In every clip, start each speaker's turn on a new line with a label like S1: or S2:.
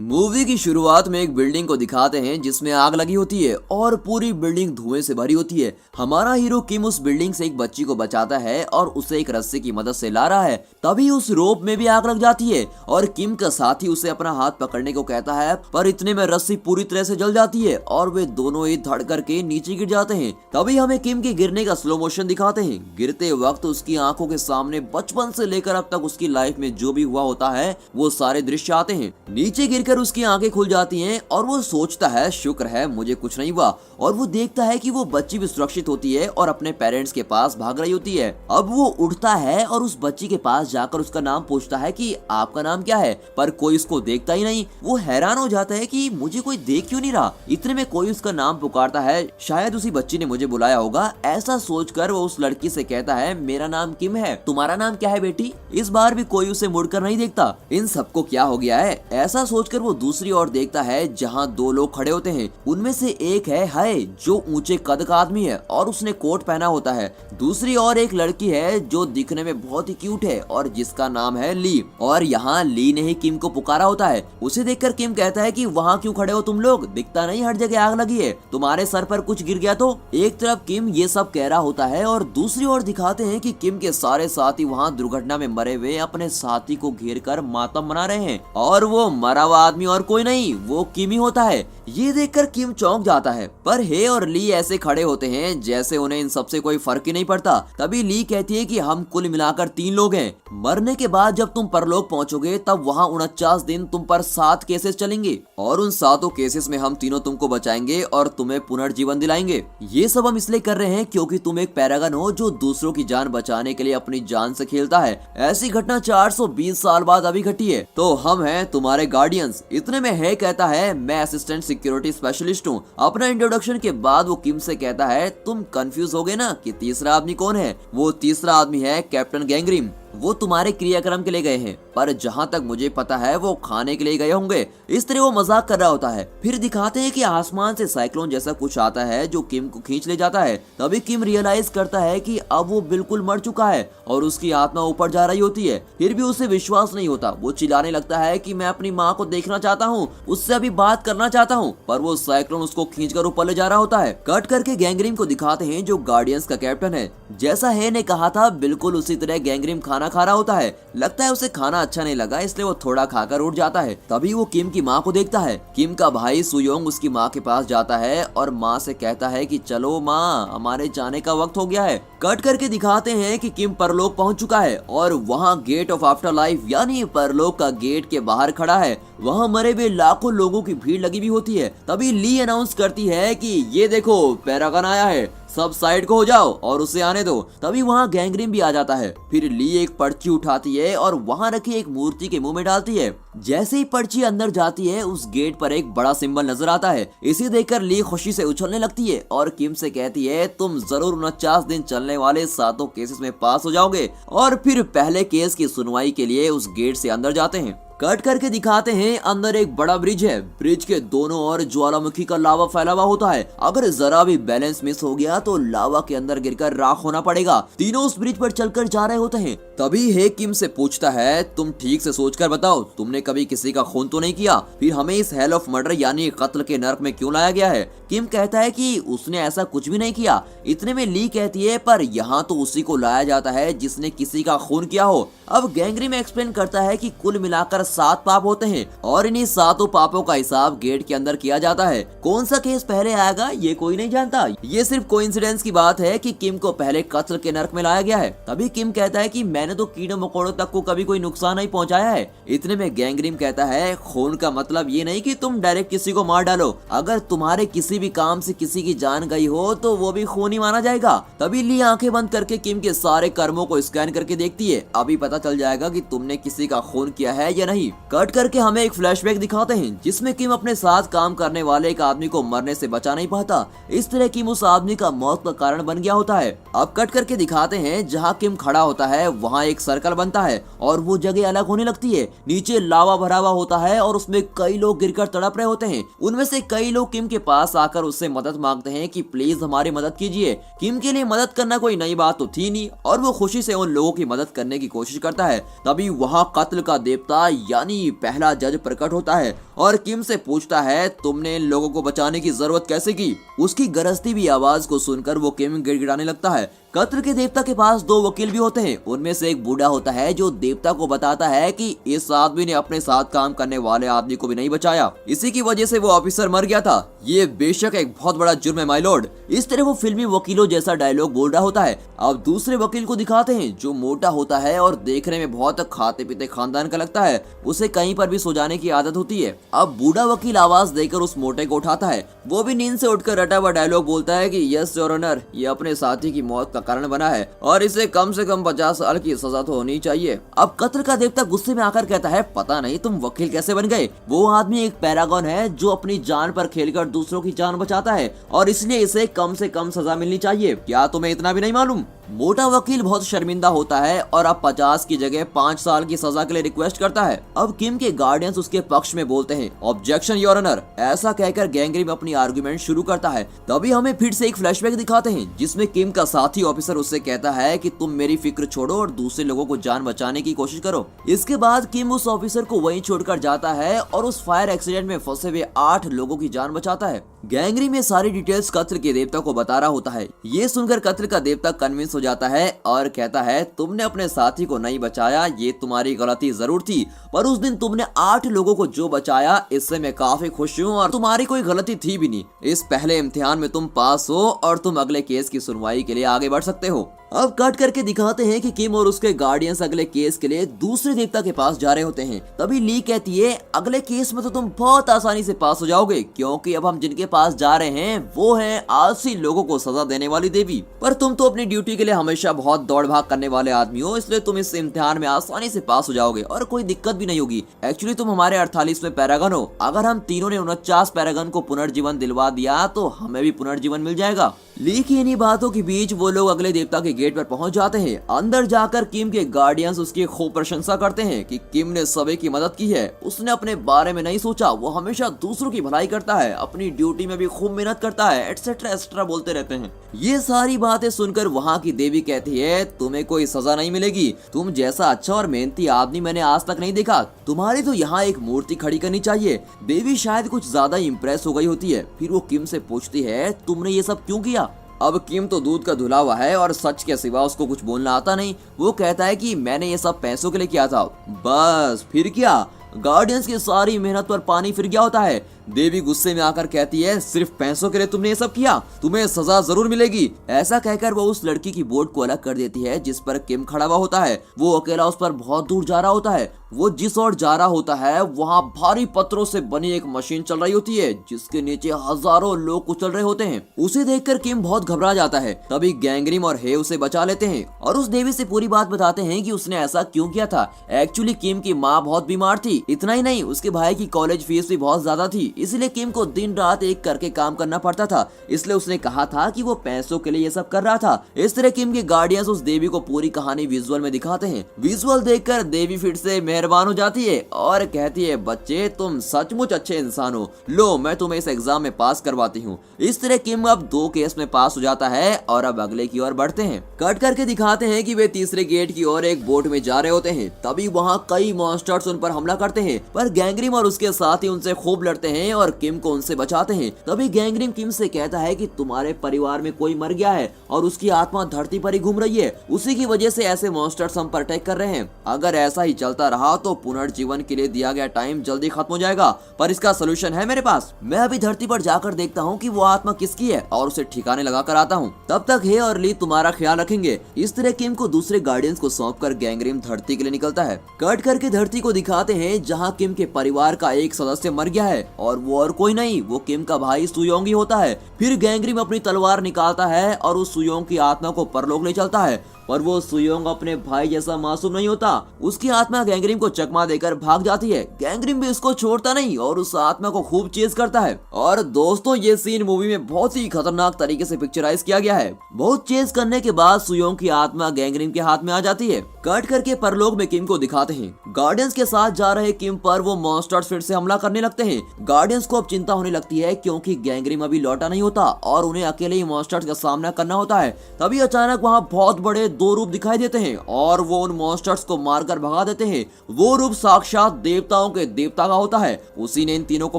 S1: Movie की शुरुआत में एक बिल्डिंग को दिखाते हैं जिसमें आग लगी होती है और पूरी बिल्डिंग धुएं से भरी होती है। हमारा हीरो किम उस बिल्डिंग से एक बच्ची को बचाता है और उसे एक रस्सी की मदद से ला रहा है। तभी उस रोप में भी आग लग जाती है और किम का साथी उसे अपना हाथ पकड़ने को कहता है, पर इतने में रस्सी पूरी तरह से जल जाती है और वे दोनों ही धड़ करके नीचे गिर जाते हैं। तभी हमें किम के गिरने का स्लो मोशन दिखाते हैं। गिरते वक्त उसकी आंखों के सामने बचपन से लेकर अब तक उसकी लाइफ में जो भी हुआ होता है वो सारे दृश्य आते हैं। नीचे गिरकर उसकी आंखें खुल जाती हैं और वो सोचता है शुक्र है मुझे कुछ नहीं हुआ, और वो देखता है कि वो बच्ची भी सुरक्षित होती है और अपने पेरेंट्स के पास भाग रही होती है। अब वो उठता है और उस बच्ची के पास जाकर उसका नाम पूछता है कि आपका नाम क्या है, पर कोई उसको देखता ही नहीं। वो हैरान हो जाता है कि मुझे कोई देख क्यों नहीं रहा। इतने में कोई उसका नाम पुकारता है, शायद उसी बच्ची ने मुझे बुलाया होगा। ऐसा सोचकर वो उस लड़की से कहता है मेरा नाम किम है, तुम्हारा नाम क्या है बेटी। इस बार भी कोई उसे मुड़कर नहीं देखता। इन सबको क्या हो गया है, ऐसा सोचकर वो दूसरी ओर देखता है जहाँ दो लोग खड़े होते हैं। उनमें से एक है हाय जो ऊंचे कद का आदमी है और उसने कोट पहना होता है। दूसरी ओर एक लड़की है जो दिखने में बहुत ही क्यूट है और जिसका नाम है ली, और यहाँ ली ने ही किम को पुकारा होता है। उसे देखकर किम कहता है कि वहाँ क्यों खड़े हो तुम लोग, दिखता नहीं हर जगह आग लगी है, तुम्हारे सर पर कुछ गिर गया तो। एक तरफ किम ये सब कह रहा होता है और दूसरी ओर दिखाते हैं कि किम के सारे साथी वहाँ दुर्घटना में मरे हुए अपने साथी को घेर कर मातम मना रहे हैं, और वो मरा हुआ आदमी और कोई नहीं वो किम ही होता है। ये देखकर किम चौंक जाता है, पर हे और ली ऐसे खड़े होते हैं जैसे उन्हें इन सबसे कोई फर्क ही नहीं पड़ता। तभी ली कहती है कि हम कुल मिलाकर 3 लोग हैं। मरने के बाद जब तुम परलोक पहुंचोगे तब वहाँ 49 दिन तुम पर 7 केसेस चलेंगे और उन 7 केसेस में हम तीनों तुमको बचाएंगे और तुम्हें पुनर्जीवन दिलाएंगे। ये सब हम इसलिए कर रहे हैं क्योंकि तुम एक पैरागन हो जो दूसरों की जान बचाने के लिए अपनी जान से खेलता है। ऐसी घटना 420 साल बाद अभी घटी है, तो हम हैं तुम्हारे गार्डियंस। इतने में है कहता है मैं असिस्टेंट सिक्योरिटी स्पेशलिस्ट हूँ। अपना इंट्रोडक्शन के बाद वो किम से कहता है तुम कंफ्यूज हो गए ना कि तीसरा आदमी कौन है। वो तीसरा आदमी है कैप्टन गैंगरिम। वो तुम्हारे क्रियाक्रम के लिए गए हैं, पर जहाँ तक मुझे पता है वो खाने के लिए गए होंगे। इस तरह वो मजाक कर रहा होता है। फिर दिखाते हैं कि आसमान से साइक्लोन जैसा कुछ आता है जो किम को खींच ले जाता है। तभी किम रियलाइज करता है कि अब वो बिल्कुल मर चुका है और उसकी आत्मा ऊपर जा रही होती है। फिर भी उसे विश्वास नहीं होता। वो चिल्लाने लगता है कि मैं अपनी माँ को देखना चाहता हूँ, उससे अभी बात करना चाहता हूँ, पर वो साइक्लोन उसको खींचकर ऊपर ले जा रहा होता है। कट करके गैंगरिम को दिखाते हैं जो गार्डियंस का कैप्टन है। जैसा है ने कहा था बिल्कुल उसी तरह गैंगरिम खाना खा रहा होता है। लगता है उसे खाना अच्छा नहीं लगा इसलिए वो थोड़ा खाकर उठ जाता है। तभी वो किम की माँ को देखता है। किम का भाई सुयोंग उसकी माँ के पास जाता है और माँ से कहता है कि चलो माँ हमारे जाने का वक्त हो गया है। कट करके दिखाते हैं कि किम परलोक पहुंच चुका है और वहाँ गेट ऑफ आफ्टर लाइफ यानी परलोक का गेट के बाहर खड़ा है। वहाँ मरे हुए लाखों लोगों की भीड़ लगी भी होती है। तभी ली अनाउंस करती है कि ये देखो पैरागन आया है, सब साइड को हो जाओ और उसे आने दो। तभी वहाँ गैंगरिम भी आ जाता है। फिर ली एक पर्ची उठाती है और वहाँ रखी एक मूर्ति के मुंह में डालती है। जैसे ही पर्ची अंदर जाती है उस गेट पर एक बड़ा सिंबल नजर आता है। इसे देखकर ली खुशी से उछलने लगती है और किम से कहती है तुम जरूर 49 दिन चलने वाले 7 केसेस में पास हो जाओगे। और फिर पहले केस की सुनवाई के लिए उस गेट से अंदर जाते हैं। कट करके दिखाते हैं अंदर एक बड़ा ब्रिज है। ब्रिज के दोनों ओर ज्वालामुखी का लावा फैला हुआ होता है। अगर जरा भी बैलेंस मिस हो गया तो लावा के अंदर गिरकर राख होना पड़ेगा। तीनों उस ब्रिज पर चलकर जा रहे होते हैं। तभी हे किम से पूछता है तुम ठीक से सोचकर बताओ तुमने कभी किसी का खून तो नहीं किया, फिर हमें इस हेल ऑफ मर्डर यानी कत्ल के नर्क में क्यों लाया गया है। किम कहता है कि उसने ऐसा कुछ भी नहीं किया। इतने में ली कहती है पर यहाँ तो उसी को लाया जाता है जिसने किसी का खून किया हो। अब गैंगरिम एक्सप्लेन करता है कि कुल मिलाकर 7 पाप होते हैं और इन्हीं 7 पापों का हिसाब गेट के अंदर किया जाता है। कौन सा केस पहले आएगा ये कोई नहीं जानता। ये सिर्फ कोइंसिडेंस की बात है कि किम को पहले कत्ल के नर्क में लाया गया है। तभी किम कहता है कि मैंने तो कीड़ों मकोड़ों तक को कभी कोई नुकसान नहीं पहुंचाया है। इतने में गैंगरिम कहता है खून का मतलब ये नहीं कि तुम डायरेक्ट किसी को मार डालो। अगर तुम्हारे किसी भी काम से किसी की जान गई हो तो वो भी खून ही माना जाएगा। तभी ली आंखें बंद करके किम के सारे कर्मों को स्कैन करके देखती है। अभी पता चल जाएगा कि तुमने किसी का खून किया है या नहीं। कट करके हमें एक फ्लैशबैक दिखाते हैं जिसमें किम अपने साथ काम करने वाले एक आदमी को मरने से बचा नहीं पाता। इस तरह किम उस आदमी का मौत का कारण बन गया होता है। अब कट करके दिखाते हैं जहाँ किम खड़ा होता है वहाँ एक सर्कल बनता है और वो जगह अलग होने लगती है। नीचे लावा भरा हुआ होता है और उसमें कई लोग गिरकर तड़प रहे होते हैं। उनमें से कई लोग किम के पास आकर उससे मदद मांगते हैं कि प्लीज हमारी मदद कीजिए। किम के लिए मदद करना कोई नई बात तो थी नहीं और वो खुशी से उन लोगों की मदद करने की कोशिश करता है। तभी वहाँ कत्ल का देवता यानी पहला जज प्रकट होता है और किम से पूछता है तुमने इन लोगों को बचाने की जरूरत कैसे की। उसकी गरजती भी आवाज को सुनकर वो किम गिड़गिड़ाने लगता है। कत्ल के देवता के पास दो वकील भी होते हैं। उनमें से एक बूढ़ा होता है जो देवता को बताता है कि इस आदमी ने अपने साथ काम करने वाले आदमी को भी नहीं बचाया, इसी की वजह से वो ऑफिसर मर गया था। ये बेशक एक बहुत बड़ा जुर्म है माय लॉर्ड। इस तरह वो फिल्मी वकीलों जैसा डायलॉग बोल रहा होता है। अब दूसरे वकील को दिखाते हैं जो मोटा होता है और देखने में बहुत खाते पीते खानदान का लगता है। उसे कहीं पर भी सो जाने की आदत होती है। अब बूढ़ा वकील आवाज देकर उस मोटे को उठाता है। वो भी नींद से उठकर रटा हुआ डायलॉग बोलता है कि यस योर ऑनर, ये अपने साथी की मौत का कारण बना है और इसे कम से कम 50 साल की सजा तो होनी चाहिए। अब कत्ल का देवता गुस्से में आकर कहता है पता नहीं तुम वकील कैसे बन गए। वो आदमी एक पैरागॉन है जो अपनी जान पर खेलकर दूसरों की जान बचाता है और इसलिए इसे कम से कम सजा मिलनी चाहिए। क्या तुम्हें इतना भी नहीं मालूम? मोटा वकील बहुत शर्मिंदा होता है और अब 50 की जगह 5 साल की सजा के लिए रिक्वेस्ट करता है। अब किम के गार्डियंस उसके पक्ष में बोलते हैं ऑब्जेक्शन योर ऑनर। ऐसा कहकर गैंगग्रिम अपनी आर्गुमेंट शुरू करता है। तभी हमें फिर से एक फ्लैशबैक दिखाते हैं जिसमें किम का साथी ऑफिसर उससे कहता है कि तुम मेरी फिक्र छोड़ो और दूसरे लोगों को जान बचाने की कोशिश करो। इसके बाद किम उस ऑफिसर को वहीं छोड़कर जाता है और उस फायर एक्सीडेंट में फंसे हुए 8 लोगों की जान बचाता है। गैंगग्रिम में सारी डिटेल्स कत्ल के देवता को बता रहा होता है। ये सुनकर कत्ल का देवता कन्विंस हो जाता है और कहता है तुमने अपने साथी को नहीं बचाया, ये तुम्हारी गलती जरूर थी, पर उस दिन तुमने 8 लोगों को जो बचाया इससे मैं काफी खुश हूँ और तुम्हारी कोई गलती थी भी नहीं। इस पहले इम्तिहान में तुम पास हो और तुम अगले केस की सुनवाई के लिए आगे बढ़ सकते हो। अब कट करके दिखाते हैं कि किम और उसके गार्डियंस अगले केस के लिए दूसरे देवता के पास जा रहे होते हैं। तभी ली कहती है अगले केस में तो तुम बहुत आसानी से पास हो जाओगे क्योंकि अब हम जिनके पास जा रहे हैं वो है आलसी लोगों को सजा देने वाली देवी। पर तुम तो अपनी ड्यूटी के लिए हमेशा बहुत दौड़ भाग करने वाले आदमी हो, इसलिए तुम इस इम्तिहान में आसानी से पास हो जाओगे और कोई दिक्कत भी नहीं होगी। एक्चुअली तुम हमारे 48वें पैरागन हो। अगर हम तीनों ने 49 पैरागन को पुनर्जीवन दिलवा दिया तो हमें भी पुनर्जीवन मिल जाएगा। ली की इन्हीं बातों के बीच वो लोग अगले देवता के गेट पर पहुंच जाते हैं। अंदर जाकर किम के गार्डियंस उसकी खूब प्रशंसा करते हैं कि किम ने सभी की मदद की है। उसने अपने बारे में नहीं सोचा, वो हमेशा दूसरों की भलाई करता है, अपनी ड्यूटी में भी खूब मेहनत करता है, एटसेट्रा एक्स्ट्रा बोलते रहते हैं। ये सारी बातें सुनकर वहाँ की देवी कहती है तुम्हें कोई सजा नहीं मिलेगी। तुम जैसा अच्छा और मेहनती आदमी मैंने आज तक नहीं देखा। तुम्हारी तो यहाँ एक मूर्ति खड़ी करनी चाहिए। देवी शायद कुछ ज्यादा इम्प्रेस हो गई होती है। फिर वो किम से पूछती है तुमने ये सब क्यों किया? अब किम तो दूध का धुला हुआ है और सच के सिवा उसको कुछ बोलना आता नहीं। वो कहता है कि मैंने ये सब पैसों के लिए किया था। बस फिर क्या? गार्डियंस की सारी मेहनत पर पानी फिर गया होता है। देवी गुस्से में आकर कहती है सिर्फ पैसों के लिए तुमने ये सब किया, तुम्हें सजा जरूर मिलेगी। ऐसा कहकर वो उस लड़की की बोट को अलग कर देती है जिस पर किम खड़ा हुआ होता है। वो अकेला उस पर बहुत दूर जा रहा होता है। वो जिस ओर जा रहा होता है वहाँ भारी पत्थरों से बनी एक मशीन चल रही होती है जिसके नीचे हजारों लोग कुचल रहे होते हैं। उसे देखकर किम बहुत घबरा जाता है। तभी गैंगग्रिम और हे उसे बचा लेते हैं और उस देवी से पूरी बात बताते हैं कि उसने ऐसा क्यों किया था। एक्चुअली किम की माँ बहुत बीमार थी। इतना ही नहीं, उसके भाई की कॉलेज फीस भी बहुत ज्यादा थी, इसलिए किम को दिन रात एक करके काम करना पड़ता था। इसलिए उसने कहा था कि वो पैसों के लिए ये सब कर रहा था। इस तरह किम के गार्डियंस उस देवी को पूरी कहानी विजुअल में दिखाते हैं। विजुअल देखकर देवी फिर से मेहरबान हो जाती है और कहती है बच्चे तुम सचमुच अच्छे इंसान हो, लो मैं तुम्हें इस एग्जाम में पास करवाती हूँ। इस तरह किम अब 2 केस में पास हो जाता है और अब अगले की ओर बढ़ते हैं। कट करके दिखाते हैं कि वे तीसरे गेट की ओर एक बोट में जा रहे होते हैं। तभी वहाँ कई मॉन्स्टर्स उन पर हमला करते हैं, पर गैंगग्रिम और उसके साथी उनसे खूब लड़ते हैं और किम को उनसे बचाते हैं। तभी गैंगग्रिम किम से कहता है कि तुम्हारे परिवार में कोई मर गया है और उसकी आत्मा धरती पर ही घूम रही है, उसी की वजह से ऐसे मॉन्स्टर्स हम पर अटैक कर रहे हैं। अगर ऐसा ही चलता रहा तो पुनर्जीवन के लिए दिया गया टाइम जल्दी खत्म हो जाएगा, पर इसका सोल्यूशन है मेरे पास। मैं अभी धरती पर जाकर देखता हूँ कि वो आत्मा किसकी है और उसे ठिकाने लगा कर आता हूँ। तब तक हे और ली तुम्हारा ख्याल रखेंगे। इस तरह किम को दूसरे गार्डियंस को सौंपकर गैंगग्रिम धरती के लिए निकलता है। कट करके धरती को दिखाते हैं जहाँ किम के परिवार का एक सदस्य मर गया है और वो और कोई नहीं, वो किम का भाई सुयोंग ही होता है। फिर गैंगग्रिम अपनी तलवार निकालता है और उस सुयोंग की आत्मा को परलोक ले चलता है। पर वो सुयोंग अपने भाई जैसा मासूम नहीं होता। उसकी आत्मा गैंगरिम को चकमा देकर भाग जाती है। गैंगरिम भी उसको छोड़ता नहीं और उस आत्मा को खूब चेज करता है। और दोस्तों ये सीन मूवी में बहुत ही खतरनाक तरीके से पिक्चराइज किया गया है। बहुत चेज करने के बाद सुयोंग की आत्मा गैंगरिम के हाथ में आ जाती है। कट करके परलोक में किम को दिखाते हैं। गार्डियंस के साथ जा रहे किम पर वो मॉन्स्टर्स फिर से हमला करने लगते हैं। गार्डियंस को अब चिंता होने लगती है क्योंकि गैंगरिम अभी लौटा नहीं होता और उन्हें अकेले ही मॉन्स्टर्स का सामना करना होता है। तभी अचानक वहाँ बहुत बड़े दो रूप दिखाई देते हैं और वो उन मॉन्स्टर्स को मारकर भगा देते हैं। वो रूप साक्षात देवताओं के देवता का होता है। उसी ने इन तीनों को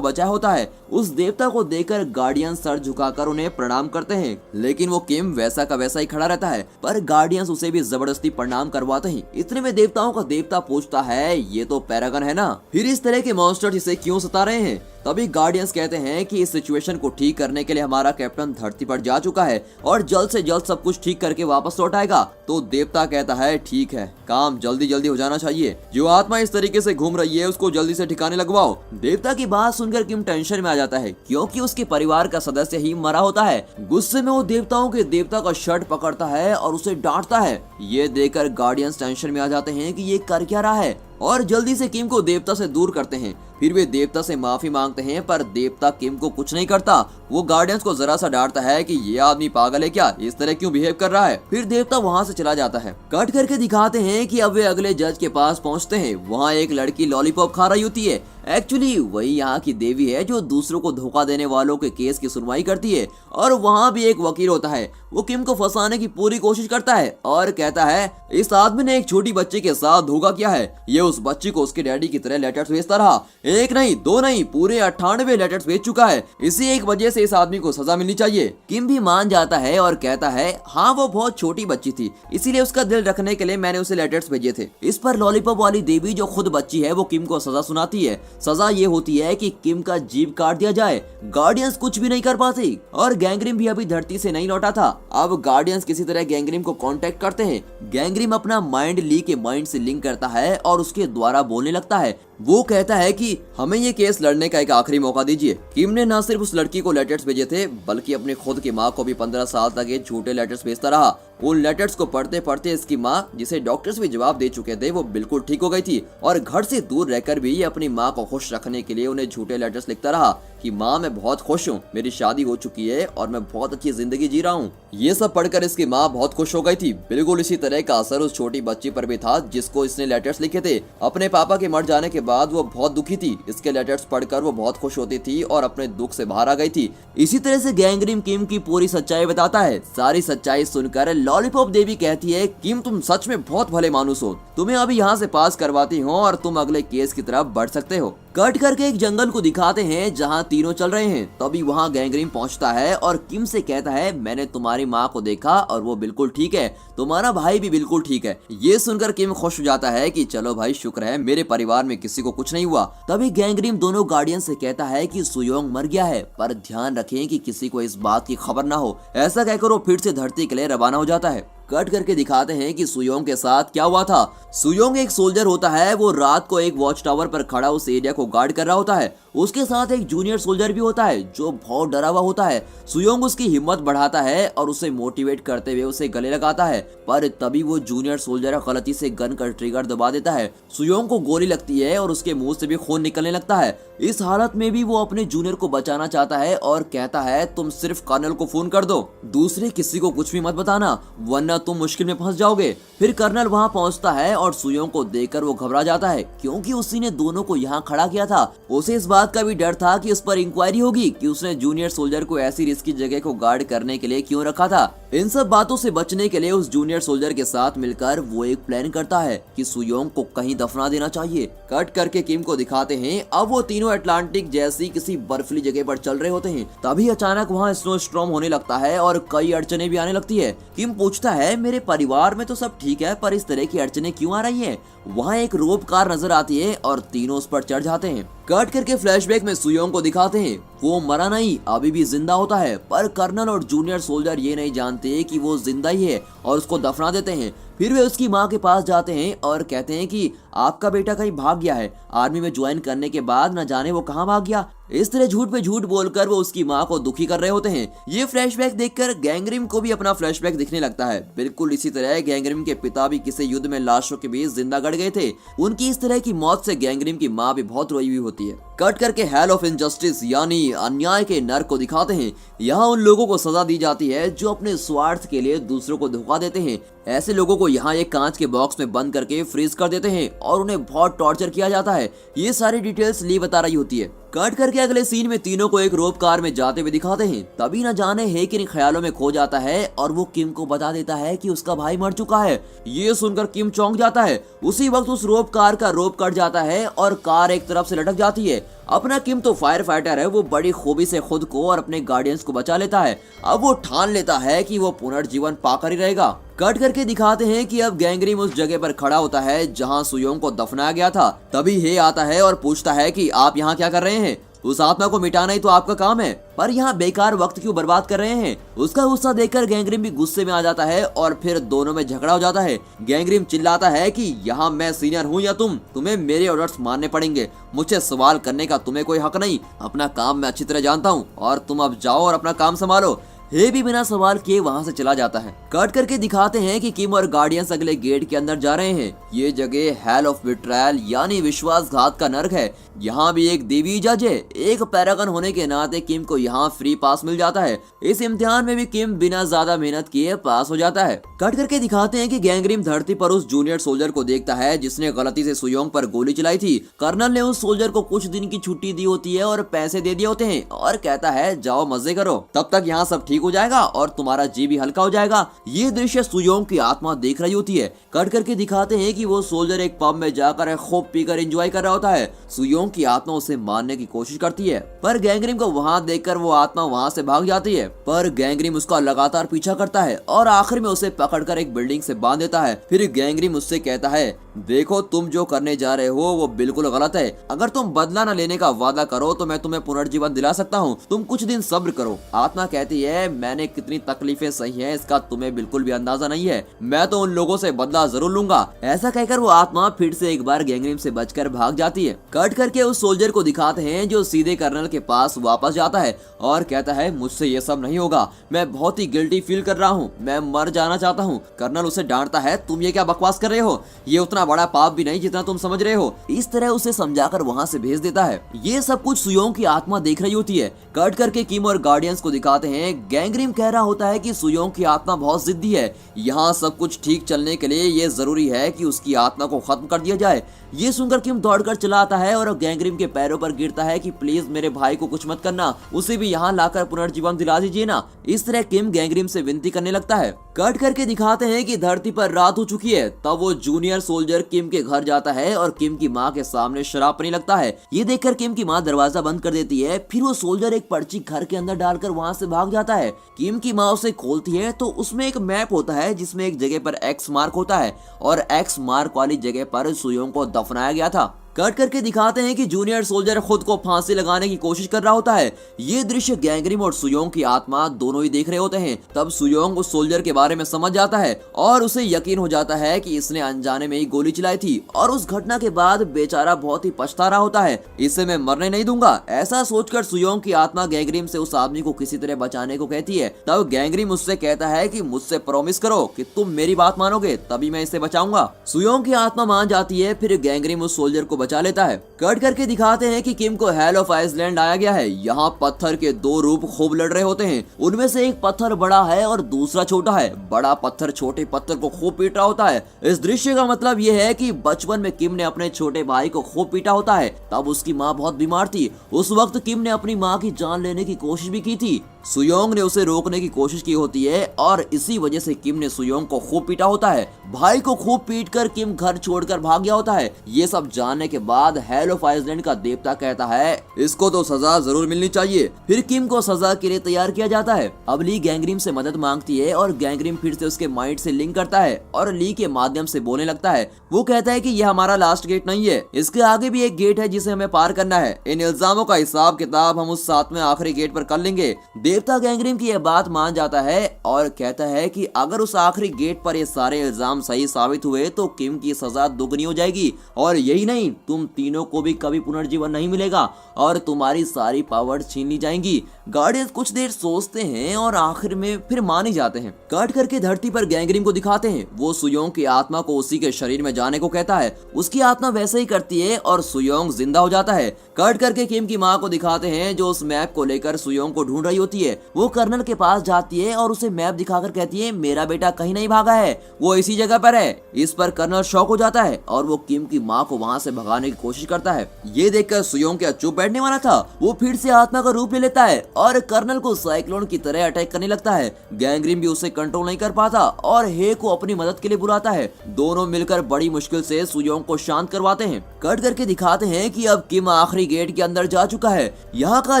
S1: बचाया होता है। उस देवता को देखकर गार्डियंस सर झुकाकर उन्हें प्रणाम करते हैं, लेकिन वो किम वैसा का वैसा ही खड़ा रहता है। पर गार्डियंस उसे भी जबरदस्ती प्रणाम करवाते हैं। इतने में देवताओं का देवता पूछता है, ये तो पैरागन है ना, फिर इस तरह के मॉन्स्टर्स इसे क्यों सता रहे हैं? तभी गार्डियंस कहते हैं कि इस सिचुएशन को ठीक करने के लिए हमारा कैप्टन धरती पर जा चुका है और जल्द से जल्द सब कुछ ठीक करके वापस लौट आएगा। तो देवता कहता है, ठीक है, काम जल्दी जल्दी हो जाना चाहिए। जो आत्मा इस तरीके से घूम रही है उसको जल्दी से ठिकाने लगवाओ। देवता की बात सुनकर किम टेंशन में आ जाता है क्योंकि उसके परिवार का सदस्य ही मरा होता है। गुस्से में वो देवताओं के देवता का शर्ट पकड़ता है और उसे डांटता है। ये देखकर गार्डियंस टेंशन में आ जाते हैं कि ये कर क्या रहा है और जल्दी से किम को देवता से दूर करते हैं। फिर वे देवता से माफी मांगते हैं पर देवता किम को कुछ नहीं करता। वो गार्डियंस को जरा सा डांटता है कि ये आदमी पागल है क्या, इस तरह क्यों बिहेव कर रहा है। फिर देवता वहाँ से चला जाता है। कट करके दिखाते हैं कि अब वे अगले जज के पास पहुँचते हैं। वहाँ एक लड़की लॉलीपॉप खा रही होती है। एक्चुअली वही यहाँ की देवी है जो दूसरों को धोखा देने वालों के केस की सुनवाई करती है। और वहाँ भी एक वकील होता है। वो किम को फंसाने की पूरी कोशिश करता है और कहता है, इस आदमी ने एक छोटी बच्ची के साथ धोखा किया है। ये उस बच्ची को उसके डैडी की तरह लेटर्स भेजता रहा। एक नहीं, दो नहीं, पूरे 98 लेटर्स भेज चुका है। इसी एक वजह से इस आदमी को सजा मिलनी चाहिए। किम भी मान जाता है और कहता है, हाँ वो बहुत छोटी बच्ची थी, इसीलिए उसका दिल रखने के लिए मैंने उसे लेटर्स भेजे थे। इस पर लॉलीपॉप वाली देवी जो खुद बच्ची है वो किम को सजा सुनाती है। सजा ये होती है कि किम का जीभ काट दिया जाए। गार्डियंस कुछ भी नहीं कर पाते और गैंगरिम भी अभी धरती से नहीं लौटा था। अब गार्डियंस किसी तरह गैंगरिम को कांटेक्ट करते हैं। गैंगरिम अपना माइंड ली के माइंड से लिंक करता है और उसके द्वारा बोलने लगता है। वो कहता है कि हमें ये केस लड़ने का एक आखिरी मौका दीजिए। किम ने न सिर्फ उस लड़की को लेटर्स भेजे थे बल्कि अपने खुद की माँ को भी 15 साल तक ये झूठे लेटर्स भेजता रहा। उन लेटर्स को पढ़ते पढ़ते इसकी माँ, जिसे डॉक्टर्स भी जवाब दे चुके थे, वो बिल्कुल ठीक हो गई थी और घर से दूर रहकर भी ये अपनी माँ को खुश रखने के लिए उन्हें झूठे लेटर्स लिखता रहा कि माँ मैं बहुत खुश हूँ, मेरी शादी हो चुकी है और मैं बहुत अच्छी जिंदगी जी रहा हूँ। ये सब पढ़कर इसकी माँ बहुत खुश हो गई थी। बिल्कुल इसी तरह का असर उस छोटी बच्ची पर भी था जिसको इसने लेटर्स लिखे थे। अपने पापा के मर जाने के बाद वो बहुत दुखी थी। इसके लेटर्स पढ़कर वो बहुत खुश होती थी और अपने दुख से बाहर आ गई थी। इसी तरह से गैंगरिम किम की पूरी सच्चाई बताता है। सारी सच्चाई सुनकर लॉलीपॉप देवी कहती है, किम तुम सच में बहुत भले मानुस हो, तुम्हें अभी यहाँ से पास करवाती हूँ और तुम अगले केस की तरफ बढ़ सकते हो। कट करके एक जंगल को दिखाते हैं जहाँ तीनों चल रहे हैं। तभी वहाँ गैंगरिम पहुँचता है और किम से कहता है, मैंने तुम्हारी माँ को देखा और वो बिल्कुल ठीक है, तुम्हारा भाई भी बिल्कुल ठीक है। ये सुनकर किम खुश हो जाता है कि चलो भाई शुक्र है मेरे परिवार में किसी को कुछ नहीं हुआ। तभी गैंगरिम दोनों गार्डियन से कहता है कि सुयोंग मर गया है पर ध्यान रखें कि किसी को इस बात की खबर ना हो। ऐसा कहकर वो फिर से धरती के लिए रवाना हो जाता है। कट करके दिखाते हैं कि सुयोंग के साथ क्या हुआ था। सुयोंग एक सोल्जर होता है। वो रात को एक वॉच टावर पर खड़ा उस एरिया को गार्ड कर रहा होता है। उसके साथ एक जूनियर सोल्जर भी होता है जो बहुत डरा हुआ होता है। सुयोंग उसकी हिम्मत बढ़ाता है और उसे मोटिवेट करते हुए उसे गले लगाता है, पर तभी वो जूनियर सोल्जर गलती से गन का ट्रिगर दबा देता है। सुयोंग को गोली लगती है और उसके मुंह से भी खून निकलने लगता है। इस हालत में भी वो अपने जूनियर को बचाना चाहता है और कहता है, तुम सिर्फ कर्नल को फोन कर दो, दूसरे किसी को कुछ भी मत बताना वरना तुम मुश्किल में फंस जाओगे। फिर कर्नल वहाँ पहुँचता है और सुयोंग को देखकर वो घबरा जाता है क्योंकि उसी ने दोनों को यहाँ खड़ा किया था। उसे इस बात का भी डर था कि उस पर इंक्वायरी होगी कि उसने जूनियर सोल्जर को ऐसी रिस्की जगह को गार्ड करने के लिए क्यों रखा था। इन सब बातों से बचने के लिए उस जूनियर सोल्जर के साथ मिलकर वो एक प्लान करता है कि सुयोंग को कहीं दफना देना चाहिए। कट करके किम को दिखाते हैं। अब वो तीनों अटलांटिक जैसी किसी बर्फीली जगह पर चल रहे होते हैं। तभी अचानक वहाँ स्नो स्टॉर्म होने लगता है और कई अड़चने भी आने लगती है। किम पूछता है, मेरे परिवार में तो सब ठीक है पर इस तरह की अड़चने क्यों आ रही है। वहाँ एक रोप कार नजर आती है और तीनों उस पर चढ़ जाते हैं। कट करके फ्लैशबैक में सुयोंग को दिखाते हैं। वो मरा नहीं, अभी भी जिंदा होता है, पर कर्नल और जूनियर सोल्जर ये नहीं जानते कि वो जिंदा ही है और उसको दफना देते हैं। फिर वे उसकी माँ के पास जाते हैं और कहते हैं कि आपका बेटा कहीं भाग गया है, आर्मी में ज्वाइन करने के बाद न जाने वो कहाँ भाग गया। इस तरह झूठ पे झूठ बोलकर वो उसकी माँ को दुखी कर रहे होते हैं। ये फ्लैशबैक देखकर गैंगरिम को भी अपना फ्लैशबैक दिखने लगता है। बिल्कुल इसी तरह गैंगरिम के पिता भी किसी युद्ध में लाशों के बीच जिंदा गड़ गए थे। उनकी इस तरह की मौत से गैंगरिम की माँ भी बहुत रोई हुई होती है। कट करके हेल ऑफ इनजस्टिस यानी अन्याय के नर्क को दिखाते हैं। यहाँ उन लोगों को सजा दी जाती है जो अपने स्वार्थ के लिए दूसरों को धोखा देते हैं। ऐसे लोगों को यहाँ एक कांच के बॉक्स में बंद करके फ्रीज कर देते हैं और उन्हें बहुत टॉर्चर किया जाता है। ये सारी डिटेल्स ली बता रही होती है। कट करके अगले सीन में तीनों को एक रोप कार में जाते हुए दिखाते हैं। तभी न जाने है कि ख्यालों में खो जाता है और वो किम को बता देता है कि उसका भाई मर चुका है। ये सुनकर किम चौंक जाता है। उसी वक्त उस रोप कार का रोप कट जाता है और कार एक तरफ से लटक जाती है। अपना किम तो फायर फाइटर है, वो बड़ी खूबी से खुद को और अपने गार्डियंस को बचा लेता है। अब वो ठान लेता है कि वो पुनर्जीवन पाकर ही रहेगा। कट करके दिखाते हैं कि अब गैंगरिम उस जगह पर खड़ा होता है जहां सुयोंग को दफनाया गया था। तभी हे आता है और पूछता है कि आप यहाँ क्या कर रहे हैं? उस आत्मा को मिटाना ही तो आपका काम है, पर यहाँ बेकार वक्त क्यों बर्बाद कर रहे हैं? उसका गुस्सा देखकर गैंगरिम भी गुस्से में आ जाता है और फिर दोनों में झगड़ा हो जाता है। गैंगरिम चिल्लाता है कि यहाँ मैं सीनियर हूँ या तुम्हें मेरे ऑर्डर्स मानने पड़ेंगे। मुझसे सवाल करने का तुम्हें कोई हक नहीं। अपना काम मैं अच्छी तरह जानता हूँ और तुम अब जाओ और अपना काम संभालो। हे भी बिना सवाल किए वहां से चला जाता है। कट करके दिखाते हैं कि किम और गार्डियंस अगले गेट के अंदर जा रहे हैं। ये जगह हेल ऑफ बिट्रायल यानी विश्वासघात का नर्क है। यहाँ भी एक देवी जज है। एक पैरागन होने के नाते किम को यहाँ फ्री पास मिल जाता है। इस इम्तिहान में भी किम बिना ज्यादा मेहनत किए पास हो जाता है। कट करके दिखाते हैं कि गैंगरिम धरती पर उस जूनियर सोल्जर को देखता है जिसने गलती से सुयोंग पर गोली चलाई थी। कर्नल ने उस सोल्जर को कुछ दिन की छुट्टी दी होती है और पैसे दे दिए होते हैं और कहता है जाओ मजे करो, तब तक यहाँ सब ठीक हो जाएगा और तुम्हारा जी भी हल्का हो जाएगा। ये दृश्य सुयोंग की आत्मा देख रही होती है। कट करके दिखाते हैं कि वो सोल्जर एक पब में जाकर खूब पीकर एंजॉय कर रहा होता है। सुयोंग की आत्मा उसे मारने की कोशिश करती है, पर गैंगरिम को वहां देखकर वो आत्मा वहां से भाग जाती है। पर गैंगरिम उसका लगातार पीछा करता है और आखिर में उसे पकड़कर एक बिल्डिंग से बांध देता है। फिर गैंगरिम उससे कहता है देखो तुम जो करने जा रहे हो वो बिल्कुल गलत है। अगर तुम बदला न लेने का वादा करो तो मैं तुम्हें पुनर्जीवन दिला सकता हूँ। तुम कुछ दिन सब्र करो। आत्मा कहती है मैंने कितनी तकलीफें सही है इसका तुम्हें बिल्कुल भी अंदाजा नहीं है। मैं तो उन लोगों से बदला जरूर लूंगा। ऐसा कहकर वो आत्मा फिर से एक बार गैंगरिम से बचकर भाग जाती है। कट करके उस सोल्जर को दिखाते हैं जो सीधे कर्नल के पास वापस जाता है और कहता है मुझसे ये सब नहीं होगा, मैं बहुत ही गिल्टी फील कर रहा हूँ, मैं मर जाना चाहता हूँ। कर्नल उसे डांटता है तुम ये क्या बकवास कर रहे हो, ये उतना बड़ा पाप भी नहीं जितना तुम समझ रहे हो। इस तरह उसे समझाकर वहाँ से भेज देता है। ये सब कुछ सुयोंग की आत्मा देख रही होती है। कट करके किम और गार्डियंस को दिखाते हैं। गैंगरिम कह रहा होता है कि सुयोंग की आत्मा बहुत जिद्दी है। यहाँ सब कुछ ठीक चलने के लिए ये जरूरी है कि उसकी आत्मा को खत्म कर दिया जाए। ये सुनकर किम दौड़कर चला आता है और गैंगरिम के पैरों पर गिरता है कि प्लीज मेरे भाई को कुछ मत करना, उसे भी यहाँ लाकर पुनर्जीवन दिला दीजिए ना। इस तरह किम गैंगरिम से विनती करने लगता है। कट करके दिखाते हैं कि धरती पर रात हो चुकी है। तब वो जूनियर सोल्जर किम के घर जाता है और किम की माँ के सामने शराब पीने लगता है। ये देखकर किम की माँ दरवाजा बंद कर देती है। फिर वो सोल्जर एक पर्ची घर के अंदर डालकर वहाँ से भाग जाता है। किम की माँ उसे खोलती है तो उसमें एक मैप होता है जिसमें एक जगह पर एक्स मार्क होता है और एक्स मार्क वाली जगह पर सुयोंग को दफनाया गया था। कट करके दिखाते हैं कि जूनियर सोल्जर खुद को फांसी लगाने की कोशिश कर रहा होता है। ये दृश्य गैंगरिम और सुयोंग की आत्मा दोनों ही देख रहे होते हैं। तब सुयोंग उस सोल्जर के बारे में समझ जाता है और उसे यकीन हो जाता है कि इसने अनजाने में ही गोली चलाई थी और उस घटना के बाद बेचारा बहुत ही पछता रहा होता है। इसे मैं मरने नहीं दूंगा। ऐसा सोचकर सुयोंग की आत्मा गैंगरिम से उस आदमी को किसी तरह बचाने को कहती है। तब गैंगरिम उससे कहता है कि मुझसे प्रॉमिस करो कि तुम मेरी बात मानोगे तभी मैं इसे बचाऊंगा। सुयोंग की आत्मा मान जाती है। फिर गैंगरिम उस सोल्जर को बचा लेता है। कट करके दिखाते हैं कि किम को हेल ऑफ आइसलैंड आया गया है। यहाँ पत्थर के दो रूप खूब लड़ रहे होते हैं। उनमें से एक पत्थर बड़ा है और दूसरा छोटा है। बड़ा पत्थर छोटे पत्थर को खूब पीट रहा होता है। इस दृश्य का मतलब यह है कि बचपन में किम ने अपने छोटे भाई को खूब पीटा होता है। तब उसकी माँ बहुत बीमार थी। उस वक्त किम ने अपनी माँ की जान लेने की कोशिश भी की थी। सुयोंग ने उसे रोकने की कोशिश की होती है और इसी वजह से किम ने सुयोंग को खूब पीटा होता है। भाई को खूब पीटकर किम घर छोड़कर भाग गया होता है। ये सब जानने के बाद हेल ऑफ आइसलैंड का देवता कहता है इसको तो सजा जरूर मिलनी चाहिए। फिर किम को सजा के लिए तैयार किया जाता है। अब ली गैंगरिम से मदद मांगती है और गैंगरिम फिर से उसके माइंड से लिंक करता है और ली के माध्यम से बोलने लगता है। वो कहता है कि यह हमारा लास्ट गेट नहीं है, इसके आगे भी एक गेट है जिसे हमें पार करना है। इन इल्जामों का हिसाब किताब हम उस 7वें आखिरी गेट पर कर लेंगे। देवता गैंग्रीम की यह बात मान जाता है और कहता है कि अगर उस आखिरी गेट पर ये सारे इल्जाम सही साबित हुए तो किम की सजा दुगनी हो जाएगी, और यही नहीं, तुम तीनों को भी कभी पुनर्जीवन नहीं मिलेगा और तुम्हारी सारी पावर छीन ली जाएंगी। गार्डियंस कुछ देर सोचते हैं और आखिर में फिर मान ही जाते हैं। कट करके धरती पर गैंग्रीम को दिखाते हैं। वो सुयोंग की आत्मा को उसी के शरीर में जाने को कहता है। उसकी आत्मा वैसे ही करती है और सुयोंग जिंदा हो जाता है। कट करके किम की माँ को दिखाते हैं जो उस मैप को लेकर सुयोंग को ढूंढ रही होती है। वो कर्नल के पास जाती है और उसे मैप दिखाकर कहती है मेरा बेटा कहीं नहीं भागा है, वो इसी जगह पर है। इस पर कर्नल शॉक हो जाता है और वो किम की माँ को वहाँ से भगाने की कोशिश करता है। ये देखकर सुयोंग क्या चुप बैठने वाला था, वो फिर से आत्मा का रूप ले लेता है और कर्नल को साइक्लोन की तरह अटैक करने लगता है। गैंग्रीम भी उसे कंट्रोल नहीं कर पाता और हे को अपनी मदद के लिए बुलाता है। दोनों मिलकर बड़ी मुश्किल से सुयोंग को शांत करवाते हैं। कट करके दिखाते हैं कि अब किम आखिरी गेट के अंदर जा चुका है। यहाँ का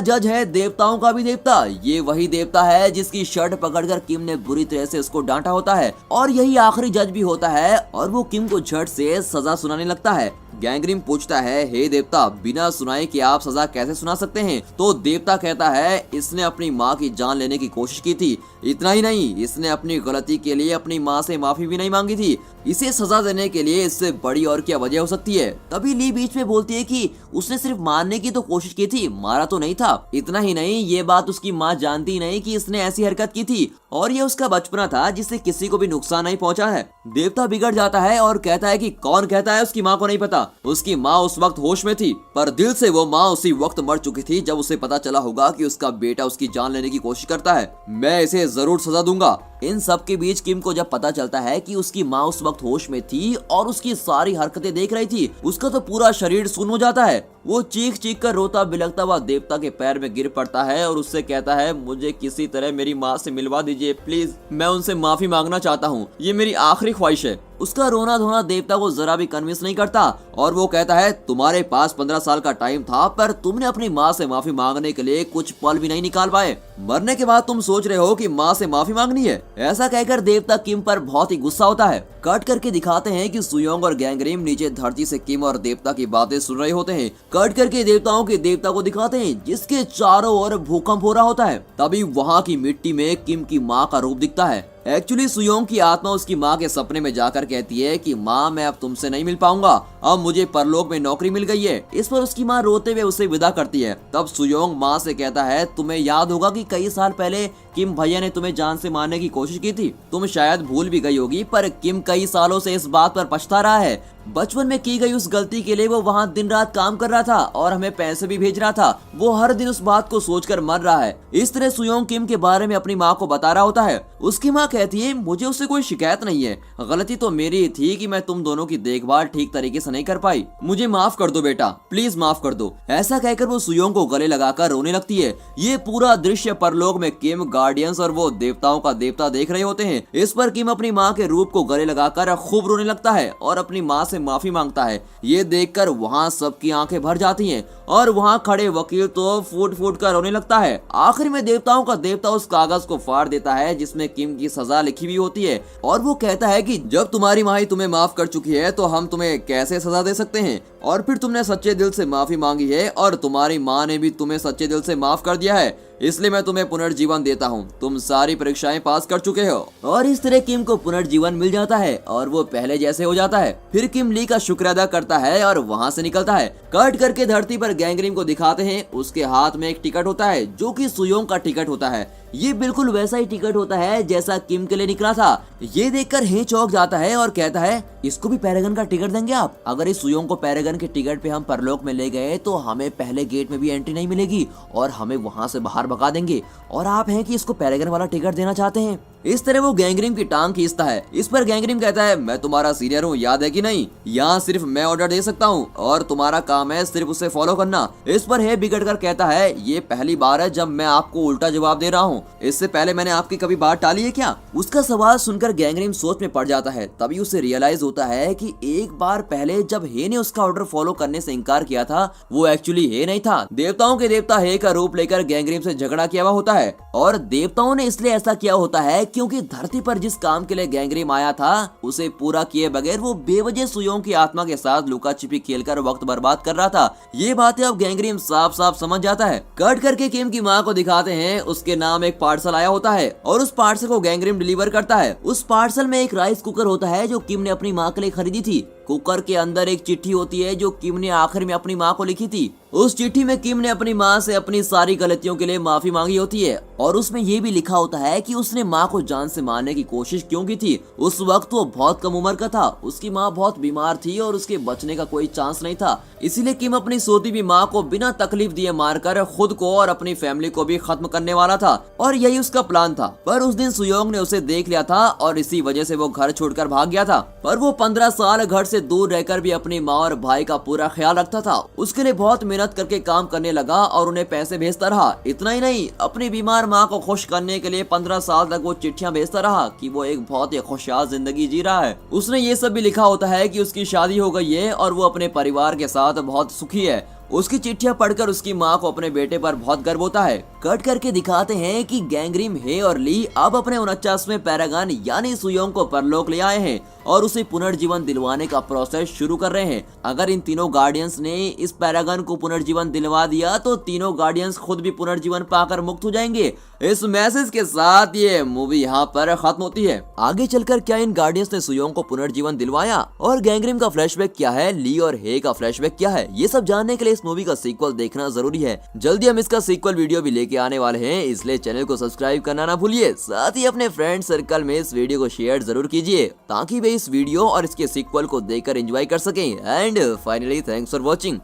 S1: जज है देवताओं का भी देवता। ये वही देवता है जिसकी शर्ट पकड़कर किम ने बुरी तरह से उसको डांटा होता है और यही आखिरी जज भी होता है और वो किम को झट से सजा सुनाने लगता है। गैंग्रीम पूछता है हे देवता, बिना सुनाए कि आप सजा कैसे सुना सकते हैं? तो देवता कहता है इसने अपनी माँ की जान लेने की कोशिश की थी। इतना ही नहीं, इसने अपनी गलती के लिए अपनी माँ से माफी भी नहीं मांगी थी। इसे सजा देने के लिए इससे बड़ी और क्या वजह हो सकती है? तभी ली बीच में बोलती है कि उसने सिर्फ मारने की तो कोशिश की थी, मारा तो नहीं था। इतना ही नहीं, ये बात उसकी माँ जानती नहीं कि इसने ऐसी हरकत की थी और ये उसका बचपना था जिससे किसी को भी नुकसान नहीं पहुंचा है। देवता बिगड़ जाता है और कहता है कि कौन कहता है उसकी माँ को नहीं पता? उसकी माँ उस वक्त होश में थी, पर दिल से वो माँ उसी वक्त मर चुकी थी जब उसे पता चला होगा कि उसका बेटा उसकी जान लेने की कोशिश करता है। मैं इसे जरूर सजा दूंगा। इन सब के बीच किम को जब पता चलता है कि उसकी माँ उस वक्त होश में थी और उसकी सारी हरकतें देख रही थी, उसका तो पूरा शरीर सुन्न हो जाता है। वो चीख चीख कर रोता बिलखता हुआ देवता के पैर में गिर पड़ता है और उससे कहता है मुझे किसी तरह मेरी माँ से मिलवा दीजिए प्लीज, मैं उनसे माफी मांगना चाहता हूँ, ये मेरी आखिरी ख्वाहिश है। उसका रोना धोना देवता को जरा भी कन्विंस नहीं करता और वो कहता है तुम्हारे पास 15 साल का टाइम था पर तुमने अपनी माँ से माफी मांगने के लिए कुछ पल भी नहीं निकाल पाए। मरने के बाद तुम सोच रहे हो कि माँ से माफी मांगनी है। ऐसा कहकर देवता किम पर बहुत ही गुस्सा होता है। कट करके दिखाते हैं कि सुयोंग और गैंग्रीम नीचे धरती से किम और देवता की बातें सुन रहे होते हैं। कट करके देवताओं के देवता को दिखाते हैं जिसके चारों ओर भूकंप हो रहा होता है। तभी वहाँ की मिट्टी में किम की माँ का रूप दिखता है। एक्चुअली सुयोंग की आत्मा उसकी माँ के सपने में जाकर कहती है कि माँ मैं अब तुमसे नहीं मिल पाऊंगा, अब मुझे परलोक में नौकरी मिल गई है। इस पर उसकी माँ रोते हुए उसे विदा करती है। तब सुयोंग माँ से कहता है तुम्हें याद होगा कि कई साल पहले किम भैया ने तुम्हें जान से मारने की कोशिश की थी। तुम शायद भूल भी गई होगी पर किम कई सालों से इस बात पर पछता रहा है। बचपन में की गई उस गलती के लिए वो वहाँ दिन रात काम कर रहा था और हमें पैसे भी भेज रहा था। वो हर दिन उस बात को सोचकर मर रहा है। इस तरह सुयोंग किम के बारे में अपनी माँ को बता रहा होता है। उसकी माँ कहती है मुझे उससे कोई शिकायत नहीं है, गलती तो मेरी ही थी कि मैं तुम दोनों की देखभाल ठीक तरीके से नहीं कर पाई, मुझे माफ कर दो बेटा, प्लीज माफ कर दो। ऐसा कहकर वो सुयोंग को गले लगाकर रोने लगती है। ये पूरा दृश्य परलोक में किम, गार्डियंस और वो देवताओं का देवता देख रहे होते हैं। इस पर किम अपनी माँ के रूप को गले लगाकर खूब रोने लगता है और अपनी माँ से माफी मांगता है। ये देखकर वहाँ सबकी आंखें भर जाती हैं और वहाँ खड़े वकील तो फूट फूट कर रोने लगता है। आखिर में देवताओं का देवता उस कागज को फाड़ देता है जिसमें किम की सजा लिखी हुई होती है और वो कहता है कि जब तुम्हारी माँ ही तुम्हें माफ कर चुकी है तो हम तुम्हें कैसे सजा दे सकते हैं, और फिर तुमने सच्चे दिल से माफी मांगी है और तुम्हारी माँ ने भी तुम्हें सच्चे दिल से माफ कर दिया है, इसलिए मैं तुम्हें पुनर्जीवन देता हूँ। तुम सारी परीक्षाएं पास कर चुके हो। और इस तरह किम को पुनर्जीवन मिल जाता है और वो पहले जैसे हो जाता है। फिर किम ली का शुक्र अदा करता है और वहाँ से निकलता है। कट करके धरती पर गैंग्रीम को दिखाते हैं। उसके हाथ में एक टिकट होता है जो कि सुयोंग का टिकट होता है। ये बिल्कुल वैसा ही टिकट होता है जैसा किम के लिए निकला था। ये देखकर हे चौंक जाता है और कहता है इसको भी पैरागन का टिकट देंगे आप? अगर इस सुयोंग को पैरागन के टिकट पे हम परलोक में ले गए तो हमें पहले गेट में भी एंट्री नहीं मिलेगी और हमें वहाँ से बाहर भगा देंगे, और आप हैं कि इसको पैरागन वाला टिकट देना चाहते हैं। इस तरह वो गैंग्रीम की टांग खींचता है। इस पर गैंग्रीम कहता है मैं तुम्हारा सीनियर हूँ, याद है कि नहीं? यहाँ सिर्फ मैं ऑर्डर दे सकता हूँ और तुम्हारा काम है सिर्फ उसे फॉलो करना। इस पर हे बिगड़ कर कहता है ये पहली बार है जब मैं आपको उल्टा जवाब दे रहा हूँ, इससे पहले मैंने आपकी कभी बात टाली है क्या? उसका सवाल सुनकर गैंग्रीम सोच में पड़ जाता है। तभी उसे रियलाइज होता है कि एक बार पहले जब हे ने उसका ऑर्डर फॉलो करने से इनकार किया था वो एक्चुअली हे नहीं था। देवताओं के देवता हे का रूप लेकर गैंग्रीम से झगड़ा किया हुआ होता है और देवताओं ने इसलिए ऐसा किया होता है क्योंकि धरती पर जिस काम के लिए गैंगरेम आया था उसे पूरा किए बगैर वो बेवजह सुयोंग की आत्मा के साथ लुका छिपी खेलकर वक्त बर्बाद कर रहा था। ये बातें अब गैंगरेम साफ साफ समझ जाता है। कट करके किम की माँ को दिखाते हैं, उसके नाम एक पार्सल आया होता है और उस पार्सल को गैंगरेम डिलीवर करता है। उस पार्सल में एक राइस कुकर होता है जो किम ने अपनी माँ के लिए खरीदी थी। कुकर के अंदर एक चिट्ठी होती है जो किम ने आखिर में अपनी माँ को लिखी थी। उस चिट्ठी में किम ने अपनी माँ से अपनी सारी गलतियों के लिए माफी मांगी होती है और उसमें ये भी लिखा होता है कि उसने माँ को जान से मारने की कोशिश क्यों की थी। उस वक्त वो बहुत कम उम्र का था, उसकी माँ बहुत बीमार थी और उसके बचने का कोई चांस नहीं था। इसीलिए किम अपनी सोती हुई माँ को बिना तकलीफ दिए मारकर खुद को और अपनी फैमिली को भी खत्म करने वाला था और यही उसका प्लान था। पर उस दिन सुयोंग ने उसे देख लिया था और इसी वजह से वो घर छोड़कर भाग गया था। पर वो 15 साल घर से दूर रहकर भी अपनी माँ और भाई का पूरा ख्याल रखता था। उसके लिए बहुत मेहनत करके काम करने लगा और उन्हें पैसे भेजता रहा। इतना ही नहीं, अपनी बीमार माँ को खुश करने के लिए 15 साल तक वो चिट्ठियां भेजता रहा कि वो एक बहुत ही खुशहाल जिंदगी जी रहा है। उसने ये सब भी लिखा होता है कि उसकी शादी हो गई है और वो अपने परिवार के साथ बहुत सुखी है। उसकी चिट्ठियां पढ़कर उसकी माँ को अपने बेटे पर बहुत गर्व होता है। कट करके दिखाते हैं कि गैंगरेम, हे और ली अब अपने 49वें पैरागन यानी सुयोंग को परलोक ले आए हैं और उसे पुनर्जीवन दिलवाने का प्रोसेस शुरू कर रहे हैं। अगर इन तीनों गार्डियंस ने इस पैरागन को पुनर्जीवन दिलवा दिया तो तीनों गार्डियंस खुद भी पुनर्जीवन पाकर मुक्त हो जाएंगे। इस मैसेज के साथ ये मूवी यहाँ पर खत्म होती है। आगे चलकर क्या इन गार्डियंस ने सुयोंग को पुनर्जीवन दिलवाया और गैंगरेम का फ्लैशबैक क्या है, ली और हे का फ्लैशबैक क्या है, ये सब जानने के लिए इस मूवी का सीक्वल देखना जरूरी है। जल्दी हम इसका सीक्वल वीडियो भी लेके आने वाले हैं, इसलिए चैनल को सब्सक्राइब करना ना भूलिए। साथ ही अपने फ्रेंड सर्कल में इस वीडियो को शेयर जरूर कीजिए ताकि वे इस वीडियो और इसके सीक्वल को देखकर एंजॉय कर सकें। And finally thanks for watching.